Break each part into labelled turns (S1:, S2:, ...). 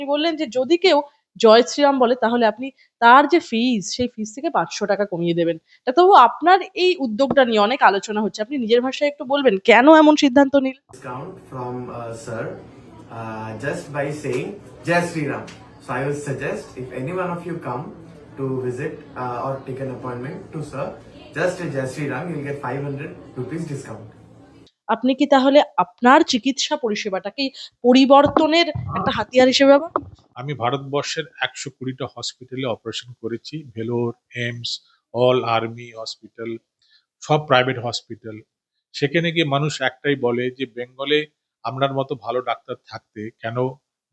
S1: আপনি বললেন যে যদি কেউ জয় শ্রীরাম বলে তাহলে আপনি তার যে ফিস সেই ফিস থেকে ৳৫০০ কমিয়ে দেবেন। ডাক্তারবাবু আপনার এই উদ্যোগটা নিয়ে অনেক আলোচনা হচ্ছে। আপনি নিজের ভাষায় একটু বলবেন কেন এমন সিদ্ধান্ত নিলেন?
S2: Discount from sir just by saying Jai Sri Ram. So I will suggest if any one of you come to visit or take an appointment to sir, just a Jai Sri Ram, you'll get 500 rupees discount.
S1: আপনি কি তাহলে আপনার চিকিৎসা পরিষেবাটাকেই পরিবর্তনের একটা হাতিয়ার হিসেবে ব্যবহার করছেন?
S3: আমি ভারতবর্ষের ১২০টা হসপিটালে অপারেশন করেছি। Vellore, AIIMS, all army hospital, সব প্রাইভেট হসপিটাল। সেখানে গিয়ে মানুষ একটাই বলে যে বেঙ্গলে আপনার মতো ভালো ডাক্তার থাকতে কেন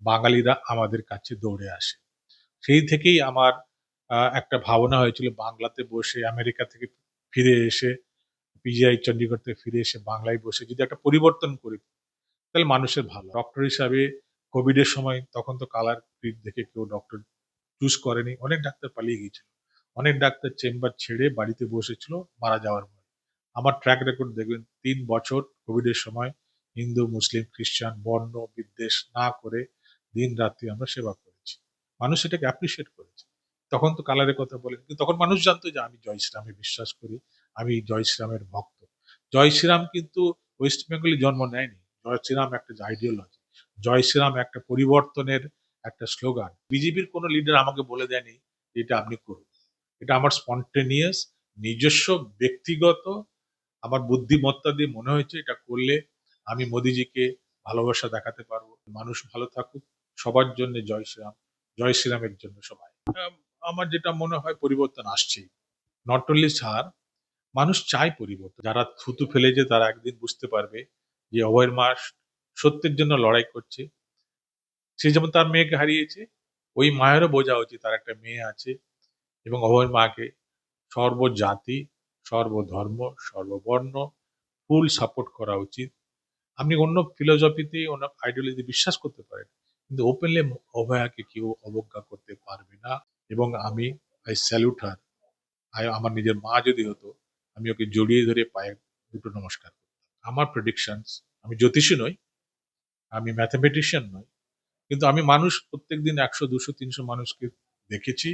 S3: বাঙালিরা আমাদের কাছে দৌড়ে আসে। সেই থেকেই আমার একটা ভাবনা হয়েছিল বাংলাতে বসে আমেরিকা থেকে ফিরে এসে পিজিআই চন্ডীগড় থেকে ফিরে এসে বাংলায় বসে যদি একটা পরিবর্তন করি তাহলে মানুষের ভালো। ডক্টর হিসাবে কোভিড এর সময় তখন তো কালার প্রিন্ট দেখে কেউ ডক্টর চুজ করেনি। অনেক ডাক্তার পালিয়ে গিয়েছিল। অনেক ডাক্তার চেম্বার ছেড়ে বাড়িতে বসেছিল মারা যাওয়ার ভয়ে। আমার ট্র্যাক রেকর্ড দেখবেন ৩ বছর কোভিড এর সময় হিন্দু, মুসলিম, খ্রিস্টান, বর্ণ বিদ্বেষ না করে দিন-রাত্রি আমরা সেবা করেছি। মানুষ এটাকে অ্যাপ্রিশিয়েট করেছে। তখন তো কালারের কথা বলেনি। কিন্তু তখন মানুষ জানতো যে আমি জয় শ্রীরামে বিশ্বাস করি। আমি জয় শ্রীরামের ভক্ত। জয় শ্রীরাম কিন্তু ওয়েস্ট বেঙ্গলে জন্ম নেয়নি। জয় শ্রীরাম একটা আইডিওলজি। জয় শ্রীরাম একটা পরিবর্তনের একটা স্লোগান। বিজেপির কোনো লিডার আমাকে বলে দেয়নি যে এটা আপনি করুন। এটা আমার স্পন্টেনিয়াস নিজস্ব ব্যক্তিগত আমার বুদ্ধিমত্তা দিয়ে মনে হয়েছে এটা করলে আমি মোদিজিকে ভালোবাসা দেখাতে পারবো। মানুষ ভালো থাকুক, সবার জন্য জয় শ্রীরাম, জয় শ্রীরামের জন্য সবাই। আমার যেটা মনে হয় পরিবর্তন আসছেই। নট অনলি স্যার, মানুষ চায় পরিবর্তন। যারা থুতু ফেলেছে তারা একদিন বুঝতে পারবে যে অভয়ের মা সত্যের জন্য লড়াই করছে। সে যেমন তার মেয়েকে হারিয়েছে, ওই মায়েরও বোঝা উচিত তার একটা মেয়ে আছে এবং অভয়ের মাকে সর্বজাতি, সর্বধর্ম, সর্ববর্ণ ফুল সাপোর্ট করা উচিত। আপনি অন্য ফিলোসফিতে অন্য আইডিওলজিতে বিশ্বাস করতে পারেন, কিন্তু ওপেনলি অভয়াকে কেউ অবজ্ঞা করতে পারবে না। এবং আমি আই স্যালুট হার। আমার নিজের মা যদি হতো আমি ওকে জড়িয়ে ধরে পায়ে দুটো নমস্কার করতাম। আমার প্রেডিকশনস, আমি জ্যোতিষী নই, আমি ম্যাথমেটিশিয়ান নই, কিন্তু আমি মানুষ প্রত্যেকদিন ১০০, ২০০, ৩০০ মানুষকে দেখেছি,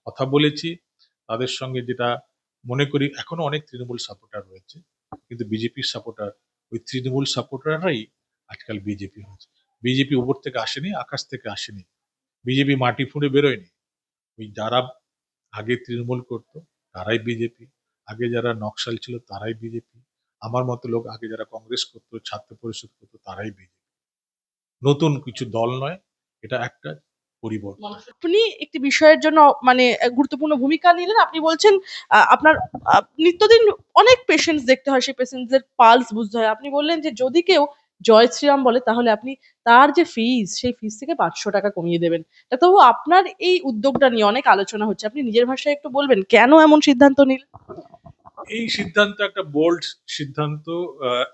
S3: কথা বলেছি। তাদের সঙ্গে যেটা মনে করি এখনো অনেক তৃণমূল সাপোর্টার রয়েছে, কিন্তু বিজেপির সাপোর্টার ওই তৃণমূল সাপোর্টাররাই আজকাল বিজেপি হয়েছে। বিজেপি উপর থেকে আসেনি, আকাশ থেকে আসেনি। বিজেপি মাটি ফুঁড়ে বেরোয়নি। ওই যারা আগে তৃণমূল করতো তারাই বিজেপি, আগে যারা নকশাল ছিল তারাই বিজেপি, আমার মতো লোক আগে যারা কংগ্রেস করতো, ছাত্র পরিষদ করতো তারাই বিজেপি। নতুন কিছু দল নয়, এটা একটা পরিবর্তন।
S1: আপনি একটি বিষয়ের জন্য মানে গুরুত্বপূর্ণ ভূমিকা নিলেন। আপনি বলছেন আপনার নিত্যদিন অনেক পেশেন্টস দেখতে হয়, সেই পেশেন্টসদের পালস বুঝতে হয়। আপনি বললেন যে যদি কেউ জয় শ্রীরাম বলে তাহলে আপনি তার যে ফিস সেই ফিস থেকে ৳৫০০ কমিয়ে দেবেন। ডাক্তারবাবু আপনার এই উদ্যোগটা নিয়ে অনেক আলোচনা হচ্ছে। আপনি নিজের ভাষায় একটু বলবেন কেন এমন সিদ্ধান্ত নিলেন?
S3: এই সিদ্ধান্ত একটা বোল্ড সিদ্ধান্ত।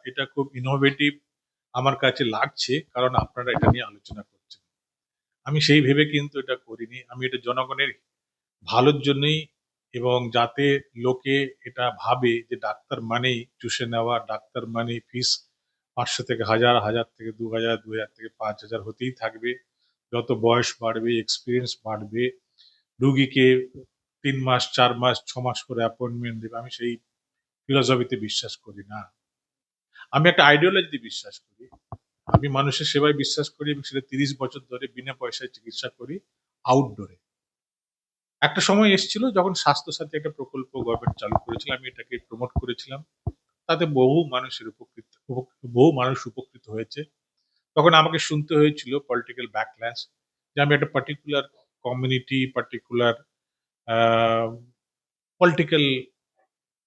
S3: এটা খুব ইনোভেটিভ আমার কাছে লাগছে, কারণ আপনারা এটা নিয়ে আলোচনা করছেন। আমি সেই ভেবে কিন্তু এটা করিনি। আমি এটা জনগণের ভালোর জন্যই, এবং যাতে লোকে এটা ভাবে যে ডাক্তার মানেই চুষে নেওয়া, ডাক্তার মানেই ফিস ৫০০ থেকে ১০০০, ১০০০ থেকে ২০০০, ২০০০ থেকে ৫০০০ হতেই থাকবে। যত বয়স বাড়বে, এক্সপিরিয়েন্স বাড়বে, রুগীকে ৩ মাস, ৪ মাস, ৬ মাস করে অ্যাপয়েন্টমেন্ট দেবে। আমি সেই ফিলসফিতে বিশ্বাস করি না। আমি একটা আইডিওলজিতে বিশ্বাস করি। আমি মানুষের সেবায় বিশ্বাস করি এবং সেটা ৩০ বছর ধরে বিনা পয়সায় চিকিৎসা করি আউটডোরে। একটা সময় এসেছিল যখন স্বাস্থ্যসাথী একটা প্রকল্প গভর্নমেন্ট চালু করেছিল, আমি এটাকে প্রমোট করেছিলাম। তাতে বহু মানুষ উপকৃত হয়েছে। তখন আমাকে শুনতে হয়েছিল পলিটিক্যাল ব্যাকল্যাশ যে আমি একটা পার্টিকুলার কমিউনিটি, পার্টিকুলার পলিটিক্যাল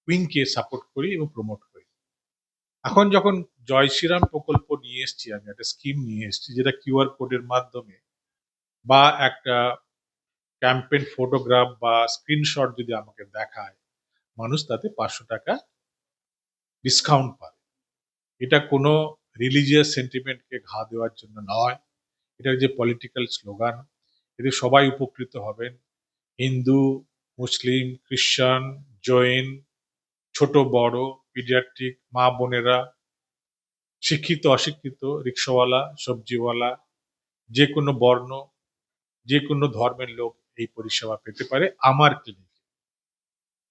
S3: উইংকে সাপোর্ট করি এবং প্রমোট করি। এখন যখন জয় শ্রীরাম প্রকল্প নিয়ে এসেছি, আমি একটা স্কিম নিয়ে এসেছি যেটা কিউআর কোডের মাধ্যমে বা একটা ক্যাম্পেইন ফটোগ্রাফ বা স্ক্রিনশট যদি আমাকে দেখায়, মানুষ তাতে ৳৫০০ ডিসকাউন্ট পাবে। এটা কোনো রিলিজিয়াস সেন্টিমেন্টকে ঘা দেওয়ার জন্য নয়। এটা যে পলিটিক্যাল স্লোগান, এতে সবাই উপকৃত হবেন। হিন্দু, মুসলিম, খ্রিস্টান, জৈন, ছোট বড়, পিডিয়াট্রিক, মা বোনেরা, শিক্ষিত অশিক্ষিত, রিক্সাওয়ালা, সবজিওয়ালা, যে কোনো বর্ণ, যে কোনো ধর্মের লোক এই পরিষেবা পেতে পারে আমার ক্লিনিক।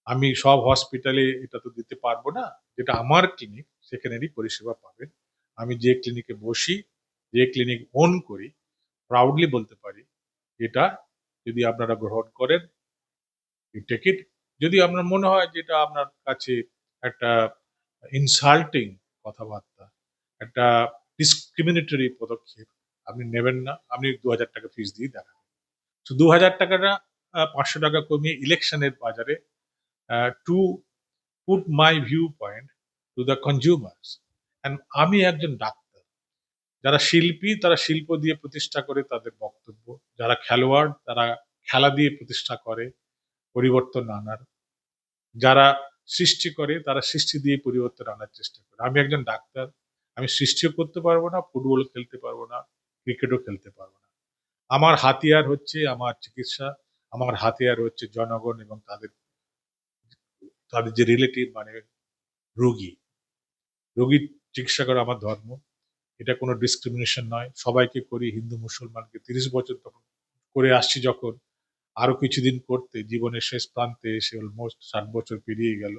S3: আমি সব হসপিটালে এটা তো দিতে পারবো না, যেটা আমার ক্লিনিক সেখানেরই পরিষেবা পাবেন। আমি যে ক্লিনিকে বসি, যে ক্লিনিক ওন করি, প্রাউডলি বলতে পারি এটা যদি আপনারা গ্রহণ করেন, ইউ টেক ইট। যদি আপনার মনে হয় যে এটা আপনার কাছে একটা ইনসাল্টিং কথাবার্তা, একটা ডিসক্রিমিনেটরি পদক্ষেপ, আপনি নেবেন না। আপনি 2,000 টাকা ফিস দিয়ে দেখান। তো 2,000 টাকাটা 500 টাকা কমিয়ে ইলেকশনের বাজারে to put my view point to the consumers. আমি একজন ডাক্তার, যারা শিল্পী তারা শিল্প দিয়ে প্রতিষ্ঠা করে তাদের বক্তব্য, যারা খেলোয়াড় তারা খেলা দিয়ে প্রতিষ্ঠা করে পরিবর্তন আনার, যারা সৃষ্টি করে তারা সৃষ্টি দিয়ে পরিবর্তন আনার চেষ্টা করে। আমি একজন ডাক্তার, আমি সৃষ্টিও করতে পারবো না, ফুটবলও খেলতে পারবো না, ক্রিকেটও খেলতে পারবো না। আমার হাতিয়ার হচ্ছে আমার চিকিৎসা, আমার হাতিয়ার হচ্ছে জনগণ এবং তাদের তাদের যে রিলেটিভ মানে রোগী। রোগীর চিকিৎসা করা আমার ধর্ম, এটা কোনো ডিসক্রিমিনেশন নয়। সবাইকে করি, হিন্দু মুসলমানকে 30 বছর তখন করে আসছি যখন, আরো কিছুদিন করতে জীবনের শেষ প্রান্তে এসে অলমোস্ট 60 বছর পেরিয়ে গেল,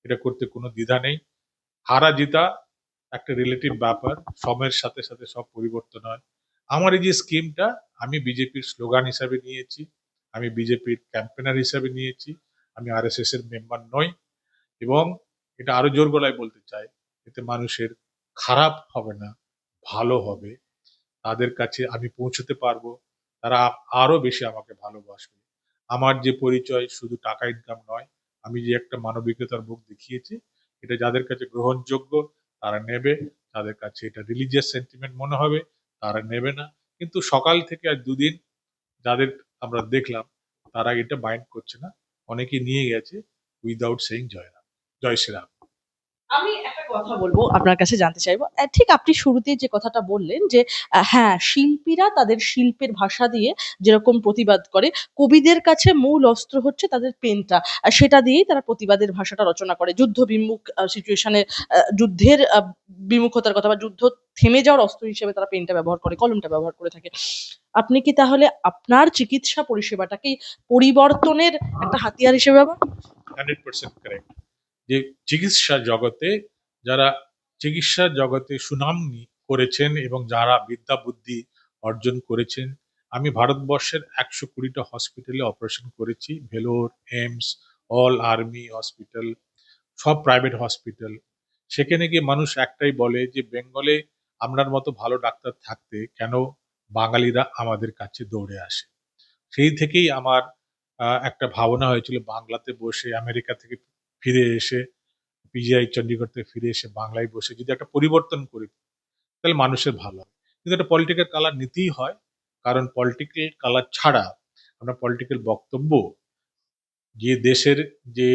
S3: এটা করতে কোনো দ্বিধা নেই। হারা জিতা একটা রিলেটিভ ব্যাপার, সময়ের সাথে সাথে সব পরিবর্তন হয়। আমার এই যে স্কিমটা আমি বিজেপির স্লোগান হিসাবে নিয়েছি, আমি বিজেপির ক্যাম্পেনার হিসাবে নিয়েছি, আমি আরএসএস এর মেম্বার নই। এবং এটা আরো জোর গলায় বলতে চাই, এতে মানুষের খারাপ হবে না, ভালো হবে। তাদের কাছে আমি পৌঁছতে পারবো, তারা আরো বেশি আমাকে ভালোবাসবে। আমার যে পরিচয় শুধু টাকা ইনকাম নয়, আমি যে একটা মানবিকতার মুখ দেখিয়েছি, এটা যাদের কাছে গ্রহণযোগ্য তারা নেবে, তাদের কাছে এটা রিলিজিয়াস সেন্টিমেন্ট মনে হবে তারা নেবে না। কিন্তু সকাল থেকে আজ দুদিন যাদের আমরা দেখলাম তারা এটা মাইন্ড করছে না, অনেকে নিয়ে গেছে উইদাউট সেইং জয়রাম, জয় শ্রীরাম।
S1: আমি একটা কথা বলবো, আপনার কাছে জানতে চাইবো। ঠিক আপনি শুরুতেই যে কথাটা বললেন যে, হ্যাঁ, শিল্পীরা তাদের শিল্পের ভাষা দিয়ে যেরকম প্রতিবাদ করে, কবিদের কাছে মূল অস্ত্র হচ্ছে তাদের পেনটা। সেটা দিয়েই তারা প্রতিবাদের ভাষাটা রচনা করে। যুদ্ধ বিমুখ সিচুয়েশনে যুদ্ধের বিমুখতার কথা বা যুদ্ধ থেমে যাওয়ার অস্ত্র হিসেবে তারা পেনটা ব্যবহার করে, কলমটা ব্যবহার করে থাকে। আপনি কি তাহলে আপনার চিকিৎসা পরিষেবাটাকেই পরিবর্তনের একটা হাতিয়ার হিসেবে ব্যবহার?
S3: 100% কারেক্ট। যে চিকিৎসা জগতে যারা চিকিৎসা জগতে সুনাম করেছেন এবং যারা বিদ্যা বুদ্ধি অর্জন করেছেন, আমি ভারতবর্ষের 120টা হসপিটালে অপারেশন করেছি, Vellore, AIIMS, all army hospital, সব প্রাইভেট হসপিটাল। সেখানে গিয়ে মানুষ একটাই বলে যে বেঙ্গলে আপনার মতো ভালো ডাক্তার থাকতে কেন বাঙালিরা আমাদের কাছে দৌড়ে আসে। সেই থেকেই আমার একটা ভাবনা হয়েছিল বাংলাতে বসে, আমেরিকা থেকে ফিরে এসে, পিজিআই চণ্ডীগড় থেকে ফিরে এসে বাংলায় বসে যদি একটা পরিবর্তন করি তাহলে মানুষের ভালো হবে। কিন্তু একটা পলিটিক্যাল কালার নিতেই হয়, কারণ পলিটিক্যাল কালার ছাড়া আমরা পলিটিক্যাল বক্তব্য, যে দেশের যে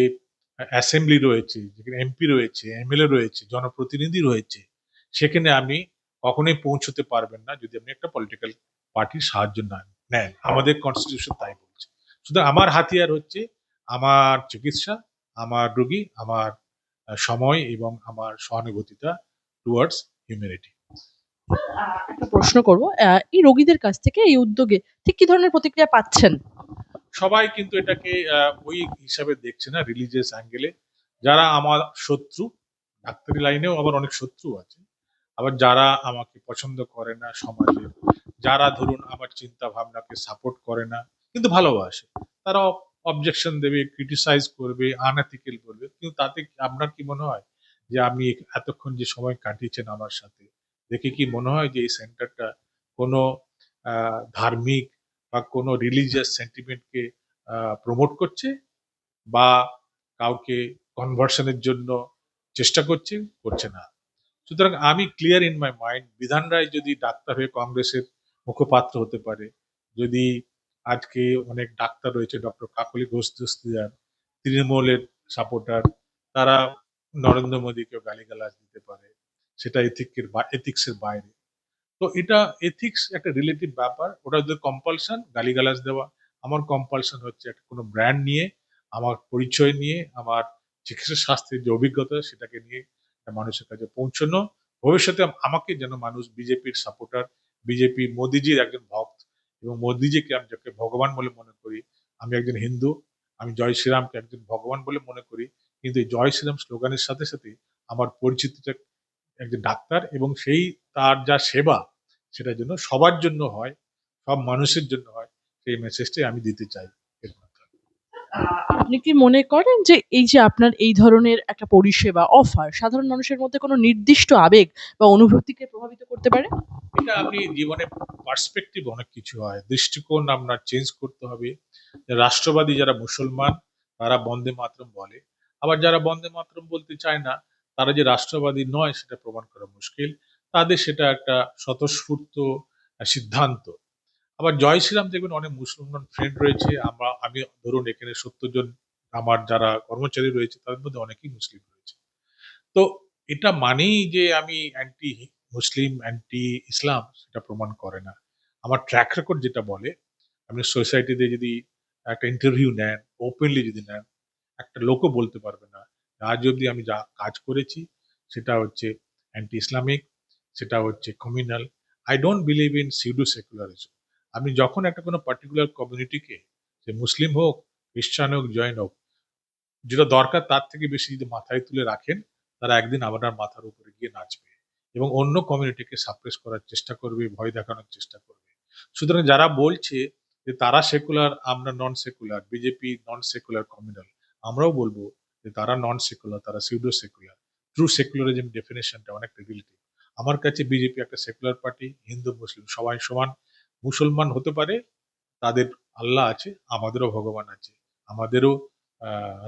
S3: অ্যাসেম্বলি রয়েছে, যেখানে এমপি রয়েছে, এমএলএ রয়েছে, জনপ্রতিনিধি রয়েছে, সেখানে আমি কখনোই পৌঁছতে পারবেন না যদি আপনি একটা পলিটিক্যাল পার্টির সাহায্য না নেন। আমাদের কনস্টিটিউশন তাই বলছে। সুতরাং আমার হাতিয়ার হচ্ছে আমার চিকিৎসা, আমার রোগী, আমার সময় এবং আমার সহানুভূতিটা টুয়ার্ডস হিউম্যানিটি।
S1: একটা প্রশ্ন করব, এই রোগীদের কাছ থেকে এই উদ্যোগে ঠিক কি ধরনের প্রতিক্রিয়া পাচ্ছেন?
S3: সবাই কিন্তু এটাকে ওই হিসাবে দেখছে না, রিলিজিয়াস অ্যাঙ্গেলে। যারা আমার শত্রু, ডাক্তারি লাইনেও আবার অনেক শত্রু আছে, আবার যারা আমাকে পছন্দ করে না সমাজে, যারা ধরুন আমার চিন্তা ভাবনাকে সাপোর্ট করে না কিন্তু ভালোবাসে, তারা অবজেকশন দেবে, ক্রিটিসাইজ করবে, আনএথিক্যাল বলবে। কিন্তু তাতে আপনার কি মনে হয় যে আমি এতক্ষণ যে সময় কাটিয়েছেন আমার সাথে, দেখে কি মনে হয় যে এই সেন্টারটা কোনো ধার্মিক বা কোনো রিলিজিয়াস সেন্টিমেন্টকে প্রমোট করছে বা কাউকে কনভার্সনের জন্য চেষ্টা করছে? করছে না। সুতরাং আমি ক্লিয়ার ইন মাই মাইন্ড, বিধান রায় যদি ডাক্তার হয়ে কংগ্রেসের মুখপাত্র হতে পারে, যদি আজকে অনেক ডাক্তার রয়েছে, ডক্টর কাকলি ঘোষ দস্তিদার তৃণমূলের সাপোর্টার, তারা নরেন্দ্র মোদীকে গালিগালাজ দিতে পারে, সেটা এথিক্সের বাইরে। তো এটা এথিক্স একটা রিলেটিভ ব্যাপার, ওটা ওদের কম্পালশন গালিগালাজ দেওয়া। আমার কম্পালশন হচ্ছে একটা কোনো ব্র্যান্ড নিয়ে, আমার পরিচয় নিয়ে, আমার চিকিৎসা শাস্ত্রের যে অভিজ্ঞতা সেটাকে নিয়ে মানুষের কাছে পৌঁছানো। ভবিষ্যতে আমাকে যেন মানুষ বিজেপির সাপোর্টার, বিজেপি মোদিজির একজন ভক্ত এবং মোদিজিকে আমি যাকে ভগবান বলে মনে করি, আমি একজন হিন্দু, আমি জয় শ্রীরামকে একজন ভগবান বলে মনে করি। কিন্তু এই জয় শ্রীরাম স্লোগানের সাথে সাথে আমার পরিচিতিটা একজন ডাক্তার, এবং সেই তার যা সেবা সেটা যেন সবার জন্য হয়, সব মানুষের জন্য হয়, সেই মেসেজটাই আমি দিতে চাই এর মাধ্যমে।
S1: আপনি কি মনে করেন যে এই যে আপনার এই ধরনের একটা পরিষেবা অফার সাধারণ মানুষের মধ্যে কোনো নির্দিষ্ট আবেগ বা অনুভূতিকে প্রভাবিত করতে পারে?
S3: এটা আপনি জীবনে পার্সপেক্টিভ অনেক কিছু হয়, দৃষ্টিকোণ আপনার চেঞ্জ করতে হবে। রাষ্ট্রবাদী যারা মুসলমান তারা বন্দে মাতরম বলে, আবার যারা বন্দে মাতরম বলতে চায় না তারা যে রাষ্ট্রবাদী নয় সেটা প্রমাণ করা মুশকিল। তাদের সেটা একটা স্বতঃস্ফূর্ত সিদ্ধান্ত। আবার জয় শ্রীরাম দেখবেন অনেক মুসলমান ফ্রেন্ড রয়েছে, আমি ধরুন এখানে 70 জন আমার যারা কর্মচারী রয়েছে তাদের মধ্যে অনেকেই মুসলিম রয়েছে। তো এটা মানেই যে আমি অ্যান্টি মুসলিম, অ্যান্টি ইসলাম, সেটা প্রমাণ করে না। আমার ট্র্যাক রেকর্ড যেটা বলে, আপনি সোসাইটিতে যদি একটা ইন্টারভিউ নেন, ওপেনলি যদি নেন, একটা লোকও বলতে পারবে না আজ অব্দি আমি যা কাজ করেছি সেটা হচ্ছে অ্যান্টি ইসলামিক, সেটা হচ্ছে communal. I don't believe in pseudo secularism. আপনি যখন একটা কোনো পার্টিকুলার কমিউনিটিকে, সে মুসলিম হোক, খ্রিস্টান হোক, জৈন হোক, যেটা দরকার তার থেকে বেশি যদি মাথায় তুলে রাখেন, তারা একদিন আপনার মাথার উপরে গিয়ে নাচবে এবং অন্য কমিউনিটিকে সাপ্রেস করার চেষ্টা করবে, ভয় দেখানোর চেষ্টা করবে। সুতরাং যারা বলছে যে তারা সেকুলার, আমরা নন সেকুলার, বিজেপি নন সেকুলার, কমিউনাল, আমরাও বলবো যে তারা নন সেকুলার, তারা সিউডো সেকুলার। ট্রু সেকুলারিজম ডেফিনেশনটা অনেক রিলেটিভ। আমার কাছে বিজেপি একটা সেকুলার পার্টি, হিন্দু মুসলিম সবাই সমান। মুসলমান হতে পারে, তাদের আল্লাহ আছে, আমাদেরও ভগবান আছে, আমাদেরও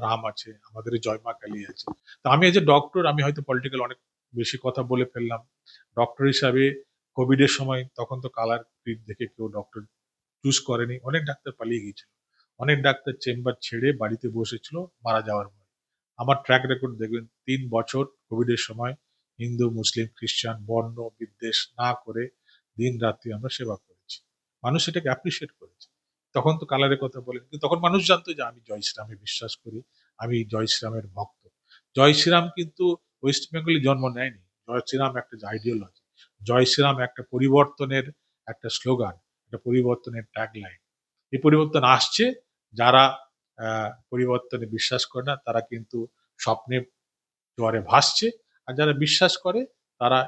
S3: রাম আছে, আমাদেরও জয় মা কালী আছে। তো আমি এজ এ ডক্টর, আমি হয়তো পলিটিক্যাল অনেক বেশি কথা বলে ফেললাম। ডক্টর হিসাবে কোভিড এর সময় তখন তো কালার ক্রিড দেখে কেউ ডক্টর চুজ করেনি, অনেক ডাক্তার পালিয়ে গিয়েছিল, অনেক ডাক্তার চেম্বার ছেড়ে বাড়িতে বসেছিল মারা যাওয়ার ভয়। আমার ট্র্যাক রেকর্ড দেখবেন, 3 বছর কোভিড এর সময় হিন্দু মুসলিম খ্রিস্টান বর্ণ বিদ্বেষ না করে দিন রাত্রি আমরা সেবা করেছি। মানুষ এটাকে অ্যাপ্রিসিয়েট করেছে। তখন তো কালারের কথা বলেন, কিন্তু তখন মানুষ জানতো যে আমি জয় শ্রীরামে বিশ্বাস করি, আমি জয় শ্রীরামের ভক্ত। জয় শ্রীরাম কিন্তু ওয়েস্ট বেঙ্গলে জন্ম নেয়নি। জয় শ্রীরাম একটা আইডিওলজি। জয় শ্রীরাম একটা পরিবর্তনের একটা স্লোগান, একটা পরিবর্তনের ট্যাগলাইন। এই পরিবর্তন আসছে, যারা পরিবর্তনে বিশ্বাস করে না তারা কিন্তু স্বপ্নে জোয়ারে ভাসছে, আর যারা বিশ্বাস করে তারা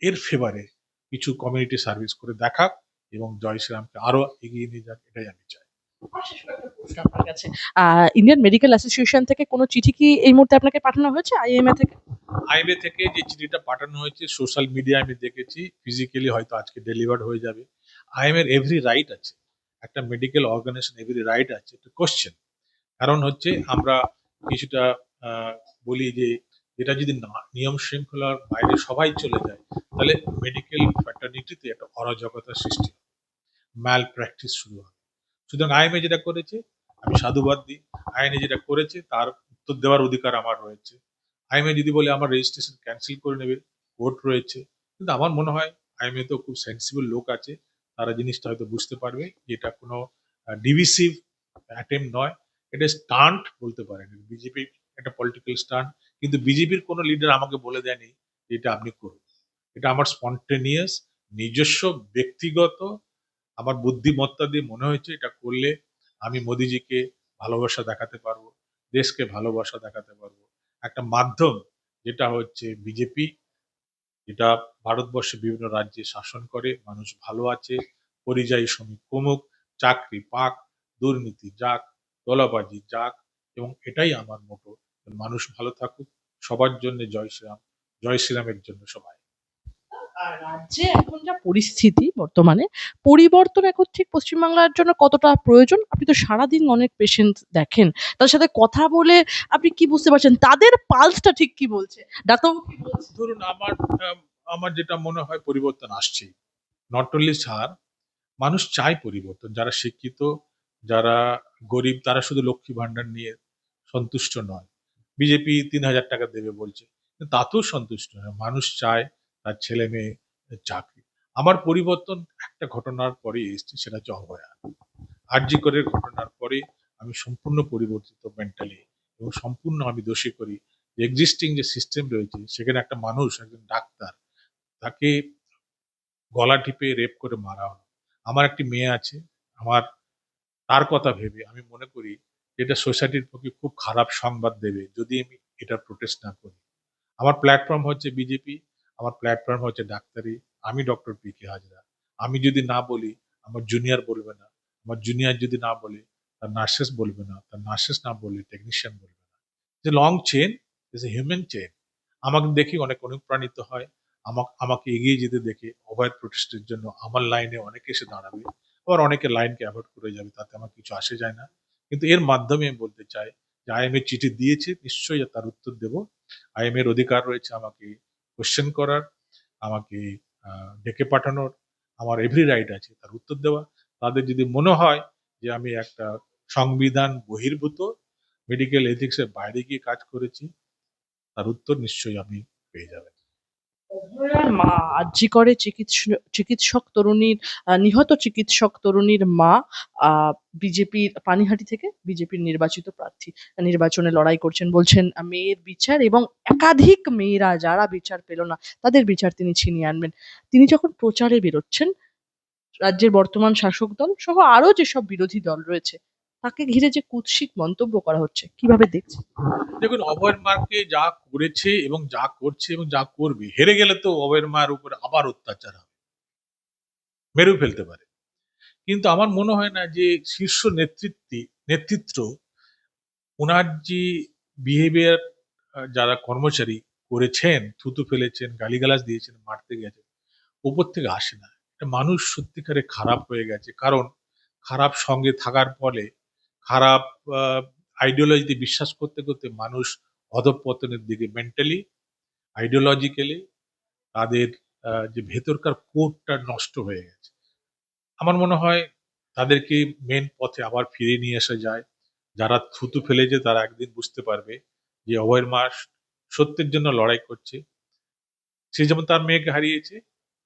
S3: এর ফেভারে কিছু কমিউনিটি সার্ভিস করে দেখাক এবং জয় শ্রীরামকে আরো এগিয়ে নিয়ে যাক, এটাই আমি চাই।
S1: আমার শেষ কয়েকটা প্রশ্ন আপনার কাছে। ইন্ডিয়ান মেডিকেল অ্যাসোসিয়েশন থেকে কোনো চিঠি কি এই মুহূর্তে আপনাকে পাঠানো হয়েছে আইএমএ থেকে?
S3: আইবে থেকে যে চিঠিটা পাঠানো হয়েছে সোশ্যাল মিডিয়ায় আমি দেখেছি, ফিজিক্যালি হয়তো আজকে ডেলিভার্ড হয়ে যাবে। আইএম এর এভরি রাইট আছে, একটা মেডিকেল অর্গানাইজেশন এভরি রাইট আছে টু কোশ্চেন। কারণ হচ্ছে আমরা কিছুটা আহ, বলি যে এটা যদি নিয়ম শৃঙ্খলার বাইরে সবাই চলে যায়, তাহলে মেডিকেল ফ্যাটার্নিটিতে একটা অরাজকতার সৃষ্টি হবে, ম্যাল প্র্যাকটিস শুরু হবে। সুতরাং আইএমএ যেটা করেছে আমি সাধুবাদ দিই। আইনে যেটা করেছে তার উত্তর দেওয়ার অধিকার আমার রয়েছে। আইএমএ যদি বলে আমার রেজিস্ট্রেশন ক্যান্সেল করে নেবে, কোর্ট রয়েছে। কিন্তু আমার মনে হয় আইএমএ তো খুব সেন্সিবল লোক আছে, তারা জিনিসটা হয়তো বুঝতে পারবে যে এটা কোনো ডিভিসিভ অ্যাটেম্প নয়, এটা স্টান্ট বলতে পারেন। বিজেপি একটা পলিটিক্যাল স্টান্ট, কিন্তু বিজেপির কোনো লিডার আমাকে বলে দেয়নি যে এটা আপনি করুন। এটা আমার স্পন্টেনিয়াস, নিজস্ব, ব্যক্তিগত, আমার বুদ্ধিমত্তা দিয়ে মনে হয়েছে এটা করলে আমি মোদিজিকে ভালোবাসা দেখাতে পারবো, দেশকে ভালোবাসা দেখাতে পারবো। একটা মাধ্যম যেটা হচ্ছে বিজেপি, যেটা ভারতবর্ষে বিভিন্ন রাজ্যে শাসন করে, মানুষ ভালো আছে, পরিযায়ী শ্রমিক কমুক, চাকরি পাক, দুর্নীতি যাক, দলাবাজি যাক, এবং এটাই আমার মোটো, মানুষ ভালো থাকুক, সবার জন্য জয় শ্রীরাম, জয় শ্রীরামের জন্য সবাই।
S1: রাজ্যে এখন যা পরিস্থিতি বর্তমানে, পরিবর্তন এখন ঠিক পশ্চিমবাংলার জন্য কতটা প্রয়োজন? আপনি তো সারাদিন অনেক পেশেন্ট দেখেন। তাদের সাথে কথা বলে আপনি কি বুঝতে পারছেন? তাদের পালসটা ঠিক কি বলছে? ডাক্তারবাবু কি বলছে?
S3: ধরুন আহ, আমার যেটা মনে হয় পরিবর্তন আসছেই, নট অনলি স্যার, মানুষ চায় পরিবর্তন। যারা শিক্ষিত, যারা গরিব, তারা শুধু লক্ষ্মী ভান্ডার নিয়ে সন্তুষ্ট নয়। বিজেপি 3,000 টাকা দেবে বলছে, কিন্তু তাতেও সন্তুষ্ট নয়। মানুষ চায় তার ছেলে মেয়ে চাকরি। আমার পরিবর্তন একটা ঘটনার পরে এসেছে, সেটা হচ্ছে অভয়া। আরজি করের ঘটনার পরে আমি সম্পূর্ণ পরিবর্তিত মেন্টালি, এবং সম্পূর্ণ আমি দোষী করি যে এক্সিস্টিং যে সিস্টেম রয়েছে সেখানে একটা মানুষ, একজন ডাক্তার, তাকে গলা টিপে রেপ করে মারা হলো। আমার একটি মেয়ে আছে, আমার তার কথা ভেবে আমি মনে করি যে এটা সোসাইটির পক্ষে খুব খারাপ সংবাদ দেবে যদি আমি এটা প্রোটেস্ট না করি। আমার প্ল্যাটফর্ম হচ্ছে বিজেপি, আমার প্ল্যাটফর্ম হচ্ছে ডাক্তারি, আমি ডক্টর পি কে হাজরা। আমি যদি না বলি আমার জুনিয়র বলবে না, আমার জুনিয়র যদি না বলে তার নার্সেস বলবে না, তার নার্সেস না বললে টেকনিশিয়ান বলবে না। যে long chain is a human chain. আমাকে দেখে অনেক অনুপ্রাণিত হয়, আমাকে এগিয়ে যেতে দেখে অভয় প্রোটেস্টের জন্য আমার লাইনে অনেকে এসে দাঁড়াবে, আবার অনেকে লাইনকে অ্যাভয়েড করে যাবে, তাতে আমার কিছু আসে যায় না। কিন্তু এর মাধ্যমে আমি বলতে চাই যে আইএমএ চিঠি দিয়েছে, নিশ্চয়ই তার উত্তর দেব। আইএম এর অধিকার রয়েছে আমাকে কোশ্চেন করার, আমাকে ডেকে পাঠানোর, আমার এভরি রাইট আছে তার উত্তর দেওয়া। তাদের যদি মনে হয় যে আমি একটা সংবিধান বহির্ভূত মেডিকেল এথিক্স এর বাইরে গিয়ে কাজ করেছি, তার উত্তর নিশ্চয়ই আপনি পেয়ে যাবেন।
S1: অভয়ার মা আরজি করে চিকিৎসক তরুণীর নিহত চিকিৎসক তরুণীর মা বিজেপির পানিহাটি থেকে বিজেপির নির্বাচিত প্রার্থী নির্বাচনে লড়াই করছেন, বলছেন মেয়ের বিচার এবং একাধিক মেয়েরা যারা বিচার পেল না তাদের বিচার তিনি ছিনিয়ে আনবেন। তিনি যখন প্রচারে বেরোচ্ছেন, রাজ্যের বর্তমান শাসক দল সহ আরো যেসব বিরোধী দল রয়েছে তাকে ঘিরে যে কুৎসিত মন্তব্য করা হচ্ছে, কিভাবে দেখছেন?
S3: দেখুন, অভয়ের মাকে যা করেছে এবং যা করছে এবং যা করবে, হেরে গেলে তো অভয়ের মার উপরে আবার অত্যাচার হবে, মেরে ফেলতে পারে। কিন্তু আমার মনে হয় না যে শীর্ষ নেতৃত্ব ওনার যে বিহেভিয়ার, যারা কর্মচারী করেছেন, থুতু ফেলেছেন, গালিগালাজ দিয়েছেন, মারতে গেছে, উপর থেকে আসে না। এটা মানুষ সত্যিকারে খারাপ হয়ে গেছে, কারণ খারাপ সঙ্গে থাকার ফলে, খারাপ আইডিওলজিতে বিশ্বাস করতে করতে মানুষ অধঃপতনের দিকে মেন্টালি, আইডিওলজিক্যালি তাদের যে ভেতরকার কোডটা নষ্ট হয়ে গেছে। আমার মনে হয় তাদেরকে মেন পথে আবার ফিরিয়ে নিয়ে আসা যায়। যারা থুতু ফেলেছে তারা একদিন বুঝতে পারবে যে অভয়ের মা সত্যের জন্য লড়াই করছে। সে যেমন তার মেয়েকে হারিয়েছে,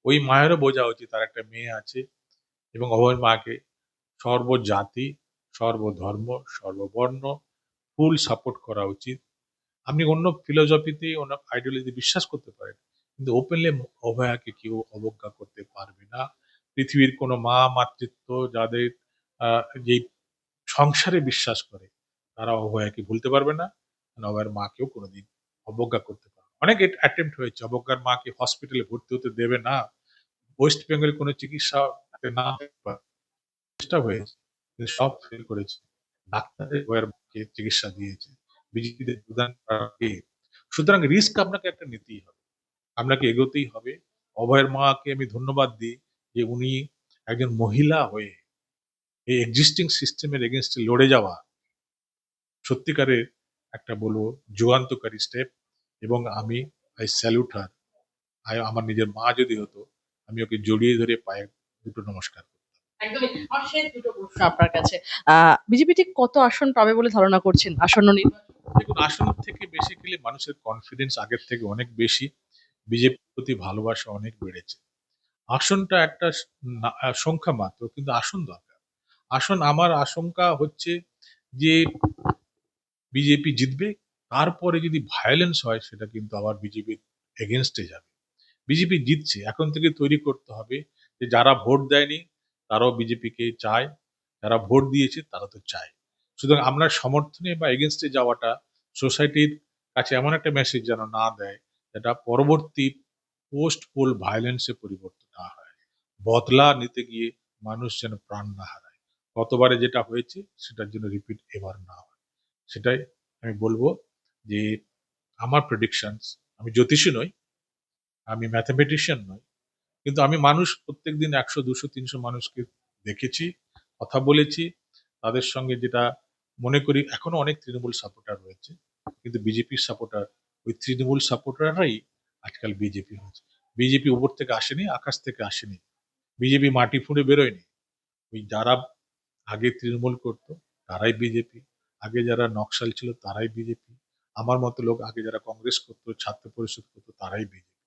S3: ওই মায়েরও বোঝা উচিত তার একটা মেয়ে আছে, এবং অভয়ের মাকে সর্বজাতি, সর্বধর্ম, সর্ববর্ণ ফুল সাপোর্ট করা উচিত। আপনি অন্য ফিলোসফিতে, অন্য আইডিওলজিতে বিশ্বাস করতে পারেন, কিন্তু ওপেনলি অভয়াকে কেউ অবজ্ঞা করতে পারবে না। পৃথিবীর কোনো মা মাতৃত্ব যাদের যেই সংসারে বিশ্বাস করে, তারা অভয়াকে ভুলতে পারবে না, আর অভয়ের মাকেও কোনোদিন অবজ্ঞা করতে পারবে না। অনেক অ্যাটেম্প্ট হয়েছে অবজ্ঞার মাকে হসপিটালে ভর্তি হতে দেবে না, ওয়েস্ট বেঙ্গলে কোনো চিকিৎসা না চেষ্টা হয়েছে, কিন্তু সব ফেল করেছে। ডাক্তারের অভয়ের মাকে চিকিৎসা দিয়েছে, বিজেপিদের প্রধান কে। সুতরাং রিস্ক আপনাকে একটা নিতেই হবে, আপনাকে এগোতেই হবে। অভয়ের মাকে আমি ধন্যবাদ দিই যে উনি একজন মহিলা হয়ে এই এক্সিস্টিং সিস্টেমের এগেনস্টে লড়ে যাওয়া সত্যিকারের একটা বলবো যুগান্তকারী স্টেপ। এবং আমি আই স্যালুট হার। আমার নিজের মা যদি হতো, আমি ওকে জড়িয়ে ধরে পায়ে দুটো নমস্কার করতাম।
S1: একদমই। আমার শেষ দুটো প্রশ্ন আপনার কাছে। বিজেপি ঠিক কত আসন পাবে বলে ধারণা করছেন আসন্ন নির্বাচন?
S3: দেখুন, আসনের থেকে বেসিক্যালি মানুষের কনফিডেন্স আগের থেকে অনেক বেশি, বিজেপির প্রতি ভালোবাসা অনেক বেড়েছে। আসনটা একটা সংখ্যা মাত্র, কিন্তু আসন দরকার। আমার আশঙ্কা হচ্ছে যে বিজেপি জিতবে, তারপরে যদি ভায়োলেন্স হয় সেটা কিন্তু আবার বিজেপির এগেনস্টে যাবে। বিজেপি জিতছে, এখন থেকে তৈরি করতে হবে যে যারা ভোট দেয়নি তারাও বিজেপিকে চায়, যারা ভোট দিয়েছে তারা তো চায়। সুতরাং আমরা সমর্থনে বা এগেনস্টে যাওয়াটা সোসাইটির কাছে এমন একটা মেসেজ যেন না দেয়, যেটা পরবর্তী পোস্ট পোল ভায়োলেন্সে পরিবর্তন না হয়, বদলা নিতে গিয়ে মানুষ যেন প্রাণ না হারায়। গতবারে যেটা হয়েছে সেটার জন্য রিপিট এবার না হয়, সেটাই আমি বলবো। যে আমার প্রেডিকশনস, আমি জ্যোতিষী নই, আমি ম্যাথামেটিশিয়ান নই, কিন্তু আমি মানুষ প্রত্যেকদিন 100, 200, 300 মানুষকে দেখেছি, কথা বলেছি, তাদের সঙ্গে যেটা মনে করি, এখনো অনেক তৃণমূল সাপোর্টার রয়েছে, কিন্তু বিজেপির সাপোর্টার, ওই তৃণমূল সাপোর্টাররাই আজকাল বিজেপি হয়েছে। বিজেপি উপর থেকে আসেনি, আকাশ থেকে আসেনি, বিজেপি মাটি ফুঁড়ে বেরোয়নি। ওই যারা আগে তৃণমূল করতো তারাই বিজেপি, আগে যারা নকশাল ছিল তারাই বিজেপি, আমার মতো লোক আগে যারা কংগ্রেস করতো, ছাত্র পরিষদ করতো, তারাই বিজেপি।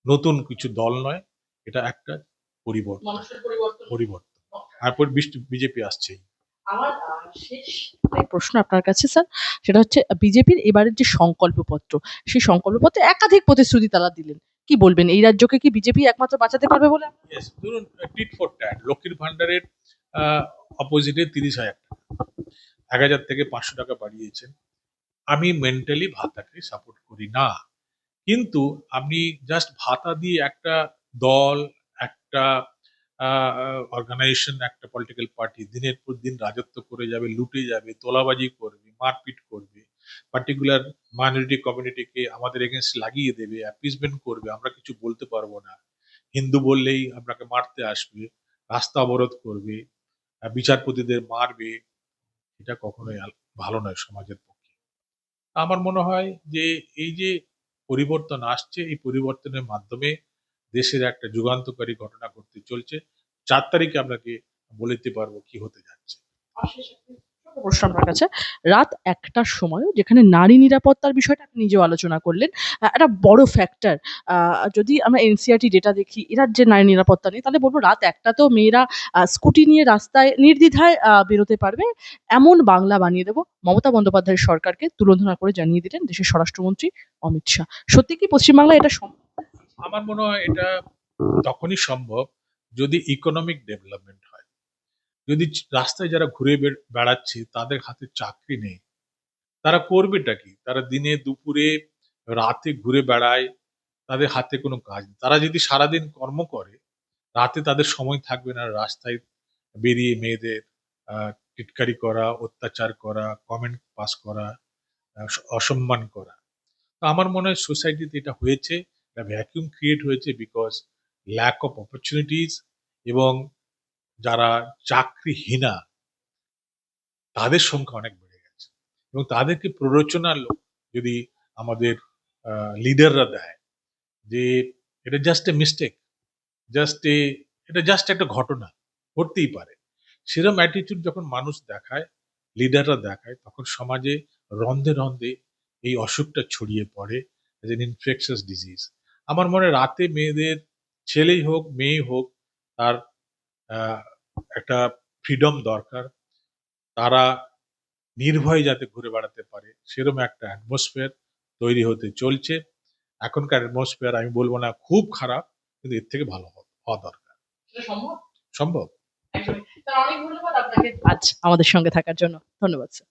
S3: নতুন কিছু দল নয়, এটা একটা পরিবর্তন।
S1: মানুষের পরিবর্তন।
S3: পরিবর্তন তারপর বিজেপি আসছেই।
S1: আমার শেষ প্রশ্ন আপনার কাছে স্যার, সেটা হচ্ছে বিজেপির এবারের যে সংকল্পপত্র, সেই সংকল্পপত্রে একাধিক প্রতিশ্রুতি তারা দিলেন, কি বলবেন, এই রাজ্যকে কি বিজেপি একমাত্র বাঁচাতে পারবে বলে?
S3: Yes, ধরুন টিট ফর ট্যাট, লক্ষ্মীর ভান্ডারের অপোজিটে 30,000 টাকা, 1,000 থেকে 500 টাকা বাড়িয়েছেন। আমি মেন্টালি ভাতাকে সাপোর্ট করি না, কিন্তু আপনি জাস্ট ভাতা দিয়ে একটা দল, একটা অর্গানাইজেশন, একটা পলিটিক্যাল পার্টি দিনের পর দিন রাজত্ব করে যাবে, লুটে যাবে, তোলাবাজি করবে, মারপিট করবে, পার্টিকুলার মাইনরিটি কমিউনিটিকে আমাদের এগেনস্ট লাগিয়ে দেবে, অ্যাপিসমেন্ট করবে, আমরা কিছু বলতে পারবো না, হিন্দু বললেই আপনাকে মারতে আসবে, রাস্তা অবরোধ করবে, বিচারপতিদের মারবে, এটা কখনোই ভালো নয় সমাজের পক্ষে। আমার মনে হয় যে এই যে পরিবর্তন আসছে, এই পরিবর্তনের মাধ্যমে দেশের একটা যুগান্তকারী ঘটনা ঘটতে চলছে। 4 তারিখে আপনাকে বলে দিতে পারবো কি হতে যাচ্ছে।
S1: প্রশ্ন আপনার কাছে, রাত ১টার সময় যেখানে নারী নিরাপত্তার বিষয়টা আপনি নিজেও আলোচনা করলেন, একটা বড় ফ্যাক্টর। যদি আমরা এনসিআরটি ডেটা দেখি, এরা যে নারী নিরাপত্তা নেই, তাহলে বলবো রাত ১টাতেও মেয়েরা স্কুটি নিয়ে রাস্তায় নির্দ্বিধায় বেরোতে পারবে, এমন বাংলা বানিয়ে দেবো। মমতা বন্দ্যোপাধ্যায়ের সরকারকে তুলোধনা করে জানিয়ে দিলেন দেশের স্বরাষ্ট্রমন্ত্রী অমিত শাহ। সত্যি কি পশ্চিমবাংলায় এটা সম্ভব?
S3: আমার মনে হয় এটা তখনই সম্ভব যদি ইকোনমিক ডেভেলপমেন্ট হয়। যদি রাস্তায় যারা ঘুরে বেড়াচ্ছে তাদের হাতে চাকরি নেই, তারা করবেটা কি? তারা দিনে দুপুরে রাতে ঘুরে বেড়ায়, তাদের হাতে কোনো কাজ নেই। তারা যদি সারাদিন কর্ম করে, রাতে তাদের সময় থাকবে না রাস্তায় বেরিয়ে মেয়েদের টিটকারি করা, অত্যাচার করা, কমেন্ট পাস করা, অসম্মান করা। তো আমার মনে হয় সোসাইটিতে এটা হয়েছে, একটা ভ্যাকুয়াম ক্রিয়েট হয়েছে বিকজ ল্যাক অফ অপরচুনিটিস, এবং যারা চাকরিহীনা তাদের সংখ্যা অনেক বেড়ে গেছে, এবং তাদেরকে প্ররোচনার লোক যদি আমাদের লিডাররা দেয় যে এটা just a mistake, just a এটা জাস্ট একটা ঘটনা, ঘটতেই পারে, সেরকম অ্যাটিটিউড যখন মানুষ দেখায়, লিডাররা দেখায়, তখন সমাজে রন্ধে রন্ধে এই অসুখটা ছড়িয়ে পড়ে এজ এন ইনফেকশাস ডিজিজ। আমার মনে হয় রাতে মেয়েদের, ছেলেই হোক মেয়েই হোক, তার আহ, একটা ফ্রিডম দরকার, তারা নির্ভয়ে যাতে ঘুরে বেড়াতে পারে সেরকম একটা অ্যাটমসফিয়ার তৈরি হতে চলছে। এখনকার অ্যাটমসফিয়ার আমি বলবো না খুব খারাপ, কিন্তু এর থেকে ভালো হওয়া দরকার।
S1: সেটা সম্ভব?
S3: সম্ভব।
S1: একদমই। স্যার, অনেক ধন্যবাদ আপনাকে আজ আমাদের সঙ্গে থাকার জন্য। ধন্যবাদ স্যার।